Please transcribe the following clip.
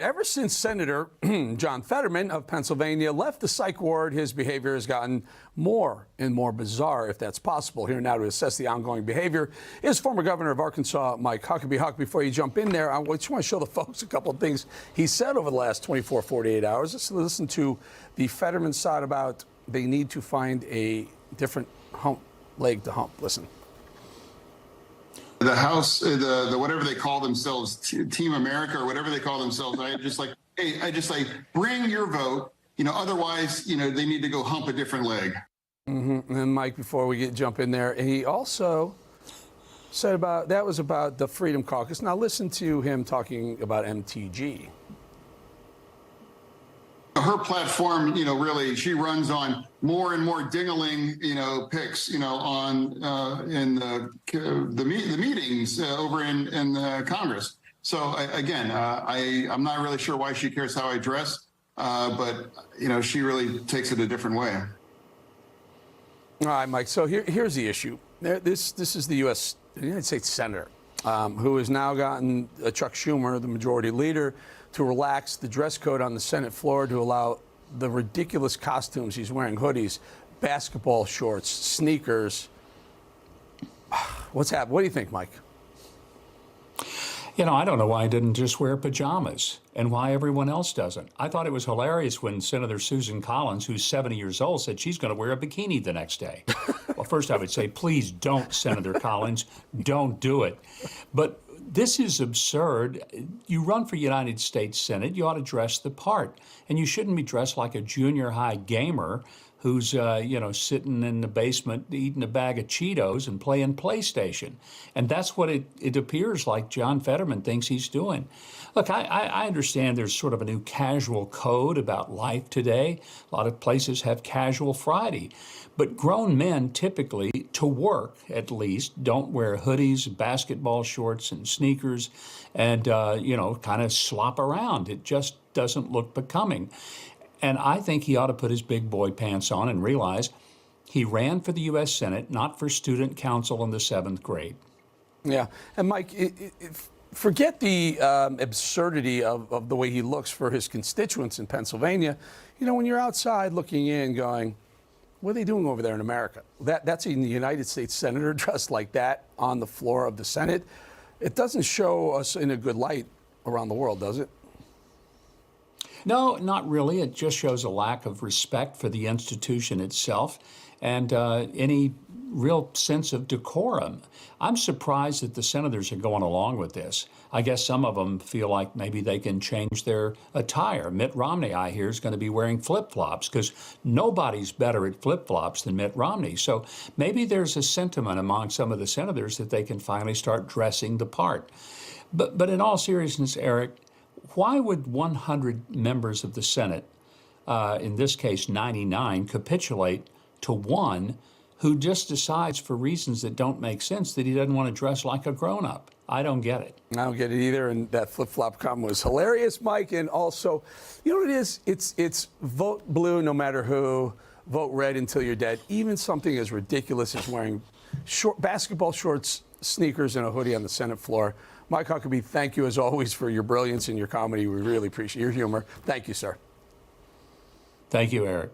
Ever since Senator John Fetterman of Pennsylvania left the psych ward, his behavior has gotten more and more bizarre, if that's possible. Here now to assess the ongoing behavior is former governor of Arkansas, Mike Huckabee. Huck, before you jump in there, I just want to show the folks a couple of things he said over the last 24, 48 hours. Let's listen to the Fetterman side about they need to find a different leg to hump. Listen. The House, the whatever they call themselves, Team America or whatever they call themselves, I just like bring your vote. Otherwise, they need to go hump a different leg. Mm-hmm. And Mike, before we jump in there, he also said that was about the Freedom Caucus. Now listen to him talking about MTG. Her platform, really, she runs on more and more ding-a-ling, picks, on in the meetings over in Congress. So again, I'm not really sure why she cares how I dress, but she really takes it a different way. All right, Mike. So here's the issue. This is the United States Senator who has now gotten Chuck Schumer, the majority leader, to relax the dress code on the Senate floor to allow the ridiculous costumes he's wearing: hoodies, basketball shorts, sneakers. What's happening? What do you think, Mike? I don't know why he didn't just wear pajamas and why everyone else doesn't. I thought it was hilarious when Senator Susan Collins, who's 70 years old, said she's going to wear a bikini the next day. Well, first I would say, please don't, Senator Collins, don't do it. But this is absurd. You run for United States Senate, you ought to dress the part. And you shouldn't be dressed like a junior high gamer who's, sitting in the basement eating a bag of Cheetos and playing PlayStation. And that's what it appears like John Fetterman thinks he's doing. Look, I understand there's sort of a new casual code about life today. A lot of places have casual Friday. But grown men typically, to work at least, don't wear hoodies, basketball shorts, and sneakers and, kind of slop around. It just doesn't look becoming. And I think he ought to put his big boy pants on and realize he ran for the U.S. Senate, not for student council in the 7th grade. Yeah. And Mike, forget the absurdity of the way he looks for his constituents in Pennsylvania. When you're outside looking in going, what are they doing over there in America? That's a United States senator dressed like that on the floor of the Senate. It doesn't show us in a good light around the world, does it? No, not really. It just shows a lack of respect for the institution itself and any real sense of decorum. I'm surprised that the senators are going along with this. I guess some of them feel like maybe they can change their attire. Mitt Romney, I hear, is going to be wearing flip-flops because nobody's better at flip-flops than Mitt Romney. So maybe there's a sentiment among some of the senators that they can finally start dressing the part. But in all seriousness, Eric, why would 100 members of the Senate, in this case 99, capitulate to one who just decides for reasons that don't make sense that he doesn't want to dress like a grown-up? I don't get it. I don't get it either, and that flip-flop comment was hilarious, Mike. And also, what it is? It's vote blue no matter who, vote red until you're dead. Even something as ridiculous as wearing basketball shorts, sneakers, and a hoodie on the Senate floor. Mike Huckabee, thank you as always for your brilliance and your comedy. We really appreciate your humor. Thank you, sir. Thank you, Eric.